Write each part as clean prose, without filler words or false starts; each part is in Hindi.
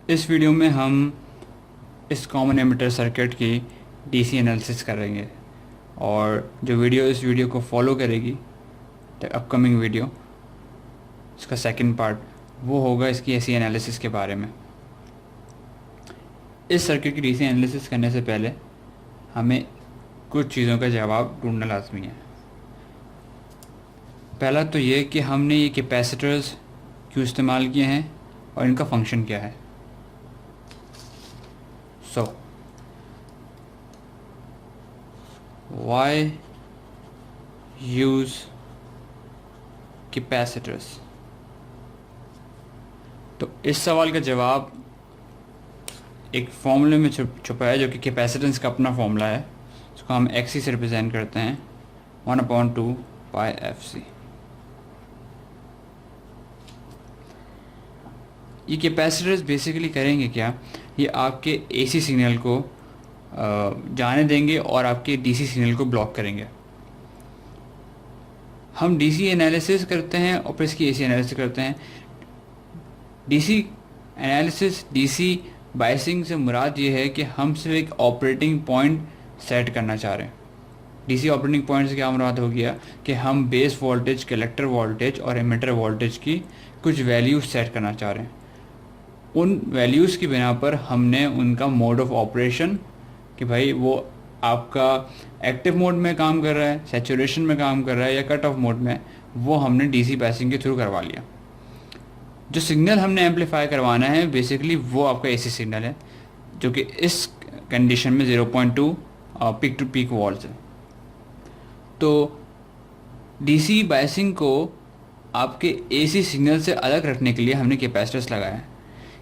इस वीडियो में हम इस कॉमन एमिटर सर्किट की डीसी एनालिसिस करेंगे, और जो वीडियो इस वीडियो को फॉलो करेगी, द अपकमिंग वीडियो, इसका सेकंड पार्ट, वो होगा इसकी एसी एनालिसिस के बारे में। इस सर्किट की डीसी एनालिसिस करने से पहले हमें कुछ चीज़ों का जवाब ढूंढना लाजमी है। पहला तो ये कि हमने ये कैपेसिटर्स क्यों इस्तेमाल किए हैं और इनका फंक्शन क्या है। So why use capacitors. तो इस सवाल का जवाब एक फॉर्मूले में छुपा है, जो कि कैपेसिटेंस का अपना फॉर्मूला है। इसको हम एक्सी से रिप्रेजेंट करते हैं, 1/2 पाई एफ सी। ये कैपेसिटर्स बेसिकली करेंगे क्या? ये आपके एसी सिग्नल को जाने देंगे और आपके डीसी सिग्नल को ब्लॉक करेंगे। हम डीसी एनालिसिस करते हैं और फिर इसकी एसी एनालिसिस करते हैं। डीसी एनालिसिस, डीसी बायसिंग से मुराद ये है कि हम सिर्फ एक ऑपरेटिंग पॉइंट सेट करना चाह रहे हैं। डीसी ऑपरेटिंग पॉइंट से क्या मुराद हो गया कि हम बेस वोल्टेज, कलेक्टर वोल्टेज और एमिटर वोल्टेज की कुछ वैल्यूज सेट करना चाह रहे हैं। उन वैल्यूज़ की बिना पर हमने उनका मोड ऑफ ऑपरेशन, कि भाई वो आपका एक्टिव मोड में काम कर रहा है, सैचुरेशन में काम कर रहा है या कट ऑफ मोड में, वो हमने डीसी बायसिंग के थ्रू करवा लिया। जो सिग्नल हमने एम्पलीफाई करवाना है बेसिकली वो आपका एसी सिग्नल है, जो कि इस कंडीशन में 0.2 पीक टू पीक वोल्ट्स है। तो डीसी बायसिंग को आपके एसी सिग्नल से अलग रखने के लिए हमने कैपेसिटर्स लगाया है।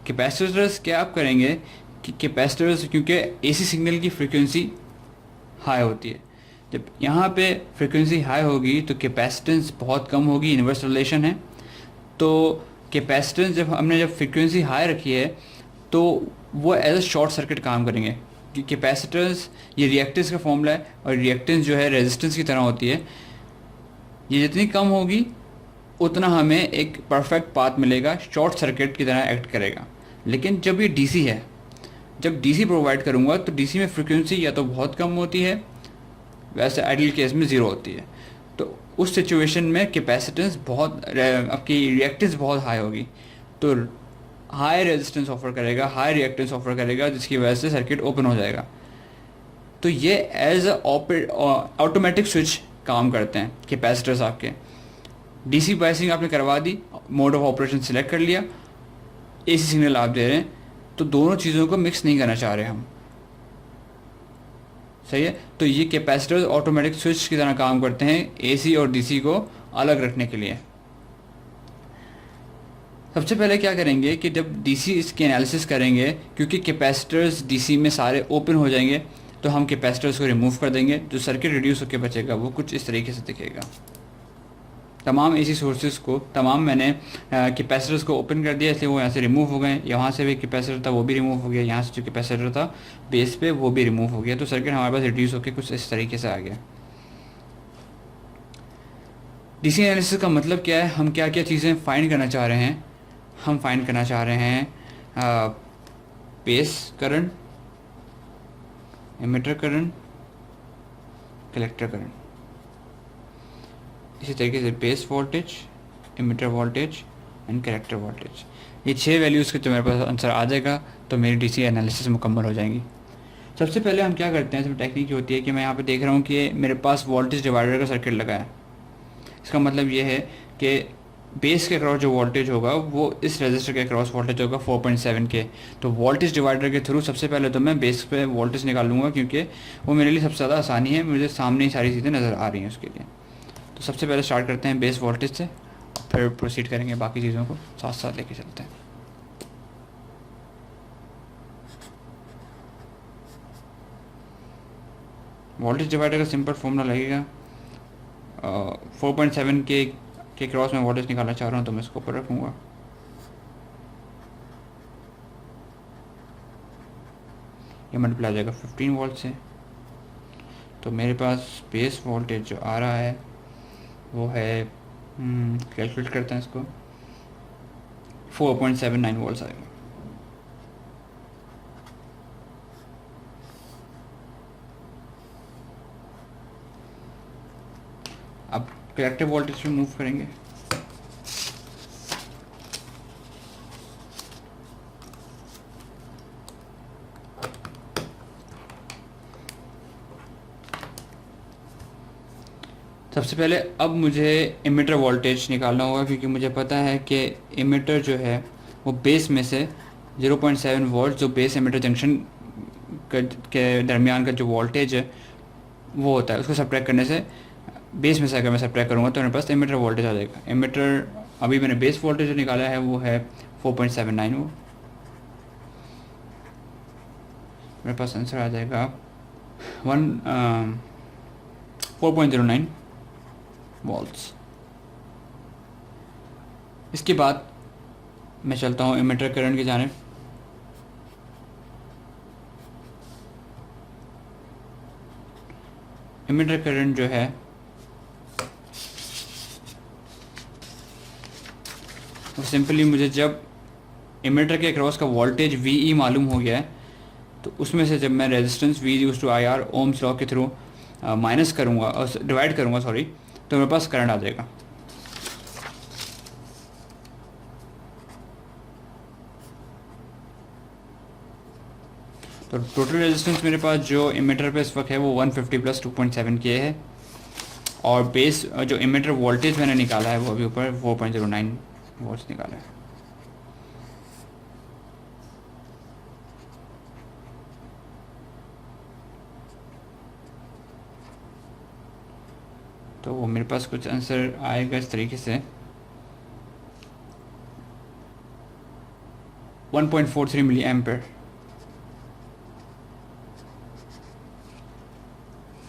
कैपेसिटर्स क्या आप करेंगे कि कैपेसिटर्स, क्योंकि एसी सिग्नल की फ्रीक्वेंसी हाई होती है, जब यहाँ पे फ्रीक्वेंसी हाई होगी तो कैपेसिटेंस बहुत कम होगी, इनवर्स रिलेशन है। तो कैपेसिटेंस जब फ्रीक्वेंसी हाई रखी है तो वो एज अ शॉर्ट सर्किट काम करेंगे, कि कैपेसिटेंस ये रिएक्टेंस का फॉर्मूला है और रिएक्टेंस जो है रेजिस्टेंस की तरह होती है। ये जितनी कम होगी उतना हमें एक परफेक्ट पाथ मिलेगा, शॉर्ट सर्किट की तरह एक्ट करेगा। लेकिन जब ये डीसी है, जब डीसी प्रोवाइड करूँगा तो डीसी में फ्रीक्वेंसी या तो बहुत कम होती है, वैसे आइडियल केस में ज़ीरो होती है। तो उस सिचुएशन में कैपेसिटेंस आपकी रिएक्टेंस बहुत हाई होगी, तो हाई रेजिस्टेंस ऑफर करेगा, हाई रिएक्टेंस ऑफर करेगा, जिसकी वजह से सर्किट ओपन हो जाएगा। तो ये एज ऑटोमेटिक स्विच काम करते हैं कैपेसिटर्स आपके। डीसी बायसिंग आपने करवा दी, मोड ऑफ ऑपरेशन सिलेक्ट कर लिया, एसी सिग्नल आप दे रहे हैं, तो दोनों चीज़ों को मिक्स नहीं करना चाह रहे हम, सही है। तो ये कैपेसिटर्स ऑटोमेटिक स्विच की तरह काम करते हैं एसी और डीसी को अलग रखने के लिए। सबसे पहले क्या करेंगे कि जब डीसी इसकी एनालिसिस करेंगे, क्योंकि कैपेसिटर्स डीसी में सारे ओपन हो जाएंगे, तो हम कैपेसिटर्स को रिमूव कर देंगे। जो सर्किट रिड्यूस होकर बचेगा वो कुछ इस तरीके से दिखेगा। तमाम एसी सोर्सेज को, मैंने कैपेसिटर्स को ओपन कर दिया, इसलिए वो यहाँ से रिमूव हो गए। यहाँ से भी कैपेसिटर था वो भी रिमूव हो गया, यहाँ से जो कैपेसिटर था बेस पे वो भी रिमूव हो गया। तो सर्किट हमारे पास रिड्यूस होकर कुछ इस तरीके से आ गया। डीसी एनालिसिस का मतलब क्या है? हम क्या क्या चीज़ें फाइंड करना चाह रहे हैं? हम फाइंड करना चाह रहे हैं base current, emitter current, collector current. इसी तरीके से base voltage, emitter voltage and collector voltage. ये 6 वैल्यूज़ के जो मेरे पास आंसर आ जाएगा तो मेरी डीसी एनालिसिस मुकम्मल हो जाएंगी। सबसे पहले हम क्या करते हैं, इसमें टेक्निक होती है कि मैं यहाँ पे देख रहा हूँ कि मेरे पास वोल्टेज डिवाइडर का सर्किट लगा है। इसका मतलब ये है कि बेस के अक्रॉस जो वोल्टेज होगा वो इस रजिस्टर के अक्रॉस वोल्टेज होगा 4.7 के। तो वोल्टेज डिवाइडर के थ्रू सबसे पहले तो मैं बेस पे वोल्टेज निकालूंगा, क्योंकि वो मेरे लिए सबसे ज़्यादा आसानी है, मुझे सामने ही सारी चीज़ें नज़र आ रही हैं उसके लिए। तो सबसे पहले स्टार्ट करते हैं बेस वोल्टेज से, फिर प्रोसीड करेंगे, बाकी चीज़ों को साथ साथ लेके चलते हैं। वोल्टेज डिवाइडर का सिंपल फॉर्मूला लगेगा, 4.7 के क्रॉस में वोल्टेज निकालना चाह रहा हूँ तो मैं इसको ऊपर रखूँगा। ये मल्टीप्लाई हो जाएगा 15 वोल्ट से। तो मेरे पास बेस वोल्टेज जो आ रहा है वो है, कैलकुलेट करते हैं इसको, 4.79 वोल्ट आएगा। कलेक्टर वोल्टेज पे मूव करेंगे। सबसे पहले अब मुझे इमिटर वोल्टेज निकालना होगा, क्योंकि मुझे पता है कि इमिटर जो है वो बेस में से 0.7 वोल्ट जो बेस इमिटर जंक्शन के दरमियान का जो वोल्टेज है वो होता है, उसको सब्ट्रैक्ट करने से बेस में से अगर मैं सब्ट्रैक्ट करूँगा तो मेरे पास इमिटर वोल्टेज आ जाएगा। इमिटर अभी मैंने बेस वोल्टेज जो निकाला है वो है 4.79 वो मेरे पास आंसर आ जाएगा 4.09 वोल्ट्स। इसके बाद मैं चलता हूँ इमिटर करंट की जानिब। इमिटर करंट जो है वो सिंपली मुझे जब इमिटर के अक्रॉस का वोल्टेज VE मालूम हो गया है तो उसमें से जब मैं resistance V use to IR ohm's law के थ्रू माइनस करूँगा और डिवाइड करूँगा तो मेरे पास करंट आ जाएगा। तो टोटल रेजिस्टेंस मेरे पास जो इमिटर पे इस वक्त है वो 150 प्लस 2.7 के है, और बेस जो इमिटर वोल्टेज मैंने निकाला है वो अभी ऊपर 4.09 वोल्ट्स निकाला है। तो वो मेरे पास कुछ आंसर आएगा इस तरीके से 1.43 मिली एम्पेयर।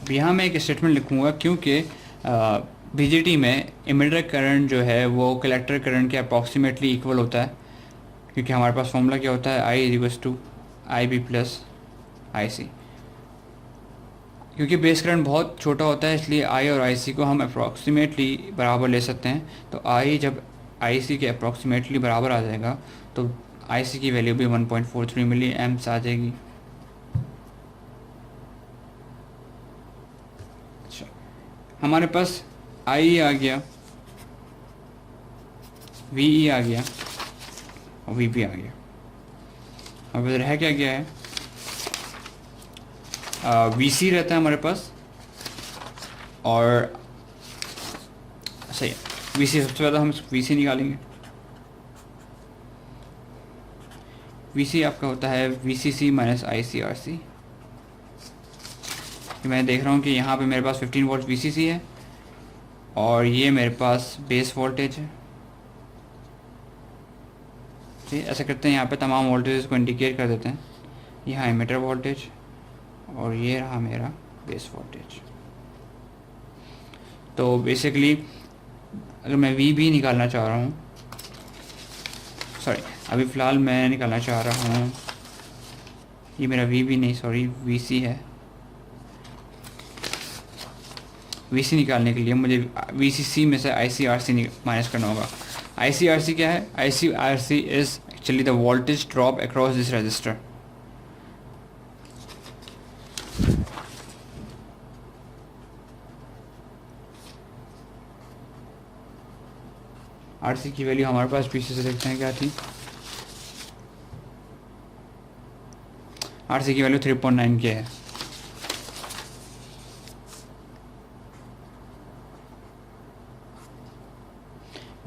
अब यहाँ मैं एक स्टेटमेंट लिखूँगा क्योंकि BJT में इमिटर करंट जो है वो कलेक्टर करंट के अप्रॉक्सीमेटली इक्वल होता है, क्योंकि हमारे पास फॉर्मूला क्या होता है I=IB प्लस IC। क्योंकि बेस करंट बहुत छोटा होता है इसलिए I और IC को हम अप्रॉक्सीमेटली बराबर ले सकते हैं। तो I जब IC के अप्रॉक्सीमेटली बराबर आ जाएगा तो IC की वैल्यू भी 1.43 मिली एम्प्स आ जाएगी। अच्छा, हमारे पास I आ गया, VE आ गया और VB आ गया। अब इधर है क्या गया है, VC रहता है हमारे पास, और सही है VC। सबसे ज़्यादा हम VC निकालेंगे। VC आपका होता है VCC माइनस ICRC। मैं देख रहा हूँ कि यहाँ पे मेरे पास 15 वोल्ट VCC है और ये मेरे पास बेस वोल्टेज है। ठीक, ऐसा करते हैं यहाँ पे तमाम वोल्टेज को इंडिकेट कर देते हैं। यहाँ इमिटर वोल्टेज और ये रहा मेरा बेस वोल्टेज। तो बेसिकली अगर मैं VB निकालना चाह रहा हूँ, सॉरी अभी फ़िलहाल मैं निकालना चाह रहा हूँ, ये मेरा VB नहीं सॉरी VC है। VC निकालने के लिए मुझे VCC में से ICRC माइनस करना होगा। ICRC क्या है? ICRC is actually the voltage drop across this register. RC की वैल्यू हमारे पास पीछे से देखते हैं क्या थी। RC की वैल्यू 3.9 के है।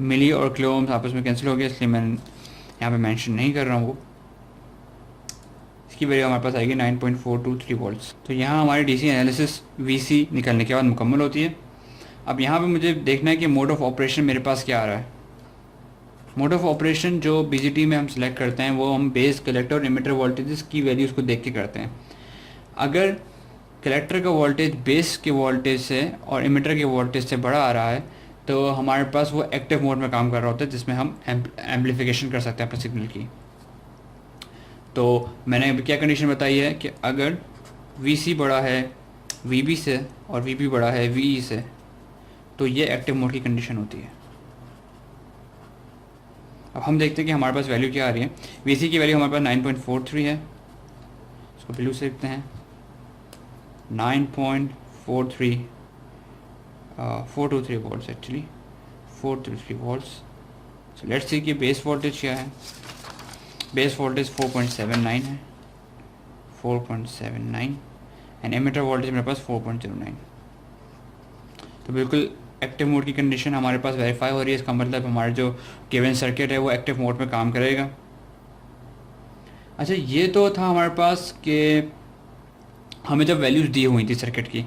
मिली और किलो ओम्स आपस में कैंसिल हो गया, इसलिए मैं यहाँ पे मेंशन नहीं कर रहा हूँ वो। इसकी वैल्यू हमारे पास आएगी 9.423 वोल्ट्स। तो यहाँ हमारी DC एनालिसिस VC निकलने के बाद मुकम्मल होती है। अब यहाँ पे मुझे देखना है कि मोड ऑफ ऑपरेशन मेरे पास क्या आ रहा है। मोड ऑफ ऑपरेशन जो BJT में हम सिलेक्ट करते हैं वो हम बेस, कलेक्टर और इमिटर वोल्टेजेस की वैल्यूज़ को देख के करते हैं। अगर कलेक्टर का वोल्टेज बेस के वोल्टेज से और इमिटर के वोल्टेज से बड़ा आ रहा है तो हमारे पास वो एक्टिव मोड में काम कर रहा होता है, जिसमें हम एम्पलीफिकेशन कर सकते हैं अपने सिग्नल की। तो मैंने अभी क्या कंडीशन बताई है कि अगर VC बड़ा है VB से और VB बड़ा है VE से तो ये एक्टिव मोड की कंडीशन होती है। अब हम देखते हैं कि हमारे पास वैल्यू क्या आ रही है। VC की वैल्यू हमारे पास 9.43 है, इसको वैल्यू से देखते हैं 9.43 423 volts actually 423 volts. So let's see कि बेस वोल्टेज क्या है। बेस वोल्टेज 4.79 है, 4.79 एंड एमिटर वोल्टेज मेरे पास 4.09। तो बिल्कुल एक्टिव मोड की कंडीशन हमारे पास वेरीफाई हो रही है। इसका मतलब हमारा जो गिवन सर्किट है वो एक्टिव मोड में काम करेगा। अच्छा, ये तो था हमारे पास कि हमें जब वैल्यूज़ दी हुई थी सर्किट की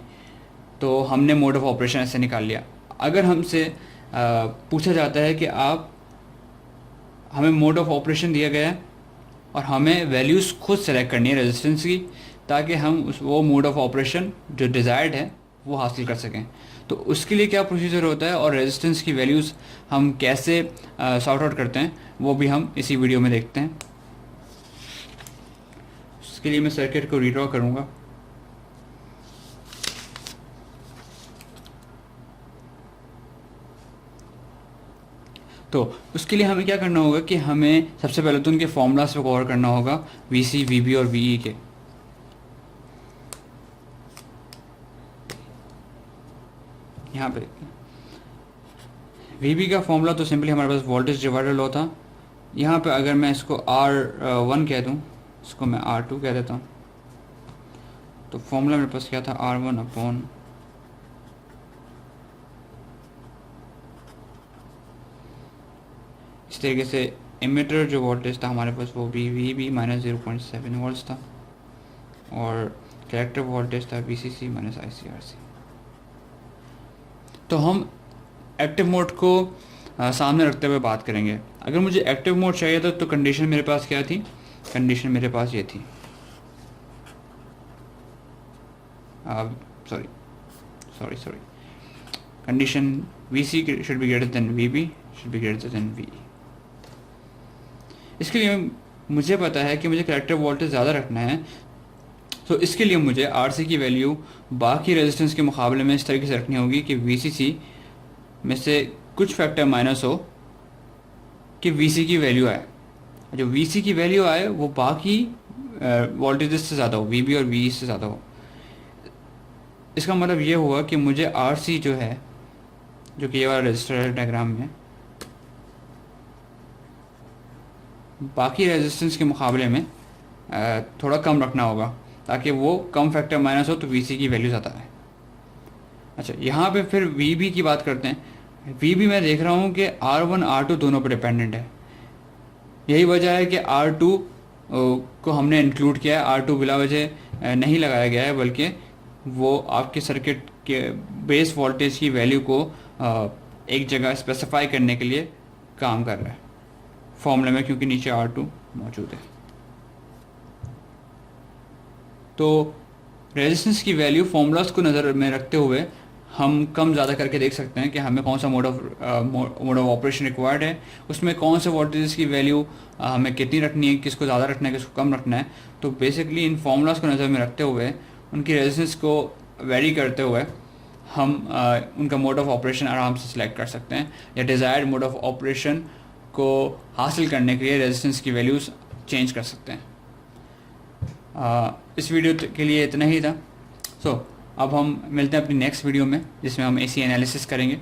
तो हमने मोड ऑफ ऑपरेशन ऐसे निकाल लिया। अगर हमसे पूछा जाता है कि आप हमें मोड ऑफ ऑपरेशन दिया गया है और हमें वैल्यूज़ खुद सेलेक्ट करनी है रेजिस्टेंस की, ताकि हम वो मोड ऑफ ऑपरेशन जो डिज़ायर्ड है वो हासिल कर सकें, तो उसके लिए क्या प्रोसीजर होता है और रेजिस्टेंस की वैल्यूज़ हम कैसे सॉर्ट आउट करते हैं वो भी हम इसी वीडियो में देखते हैं। उसके लिए मैं सर्किट को रीड्रॉ करूँगा। तो उसके लिए हमें क्या करना होगा कि हमें सबसे पहले तो उनके फॉर्मूलाज को कवर करना होगा, वीसी, वीबी और वीई के। यहाँ पे वीबी का फॉर्मूला तो सिंपली हमारे पास वोल्टेज डिवाइडर लॉ था। यहाँ पे अगर मैं इसको R1 कह दूँ, इसको मैं R2 कह देता हूँ, तो फॉर्मूला मेरे पास क्या था, R1 अपॉन इस तरीके से एमिटर जो वोल्टेज था हमारे पास वो VB माइनस 0.7 वोल्ट्स था और कलेक्टर वोल्टेज था VCC माइनस ICRC। तो हम एक्टिव मोड को सामने रखते हुए बात करेंगे। अगर मुझे एक्टिव मोड चाहिए था तो कंडीशन मेरे पास क्या थी, कंडीशन मेरे पास ये थी, sorry condition VC should be greater than VB should be greater than VE। इसके लिए मुझे पता है कि मुझे कलेक्टर वोल्टेज ज़्यादा रखना है, तो इसके लिए मुझे RC की वैल्यू बाकी रेजिस्टेंस के मुकाबले में इस तरीके से रखनी होगी कि VCC में से कुछ फैक्टर माइनस हो कि VC की वैल्यू आए। जो VC की वैल्यू आए वो बाकी वोल्टेज से ज़्यादा हो, VB और VE से ज़्यादा हो। इसका मतलब ये हुआ कि मुझे RC जो है, जो कि ये वाला रजिस्टर डायग्राम में बाकी रेजिस्टेंस के मुकाबले में थोड़ा कम रखना होगा, ताकि वो कम फैक्टर माइनस हो तो VC की वैल्यू ज़्यादा है। अच्छा, यहाँ पे फिर VB की बात करते हैं। VB मैं देख रहा हूँ कि R1 R2 दोनों पर डिपेंडेंट है। यही वजह है कि R2 को हमने इंक्लूड किया है, R2 बिला वजह नहीं लगाया गया है, बल्कि वो आपके सर्किट के बेस वोल्टेज की वैल्यू को एक जगह स्पेसिफाई करने के लिए काम कर रहा है फॉर्मूले में, क्योंकि नीचे R2 मौजूद है। तो रेजिस्टेंस की वैल्यू फॉर्मूलाज को नज़र में रखते हुए हम कम ज़्यादा करके देख सकते हैं कि हमें कौन सा मोड ऑफ ऑपरेशन रिक्वायर्ड है, उसमें कौन से वोल्टेज की वैल्यू हमें कितनी रखनी है, किसको ज़्यादा रखना है, किसको कम रखना है। तो बेसिकली इन फॉर्मूलाज को नज़र में रखते हुए, उनकी रेजिस्टेंस को वेरी करते हुए हम उनका मोड ऑफ ऑपरेशन आराम से सिलेक्ट कर सकते हैं, या डिज़ायर्ड मोड ऑफ ऑपरेशन को हासिल करने के लिए रेजिस्टेंस की वैल्यूज़ चेंज कर सकते हैं। इस वीडियो के लिए इतना ही था। सो अब हम मिलते हैं अपनी नेक्स्ट वीडियो में, जिसमें हम AC एनालिसिस करेंगे।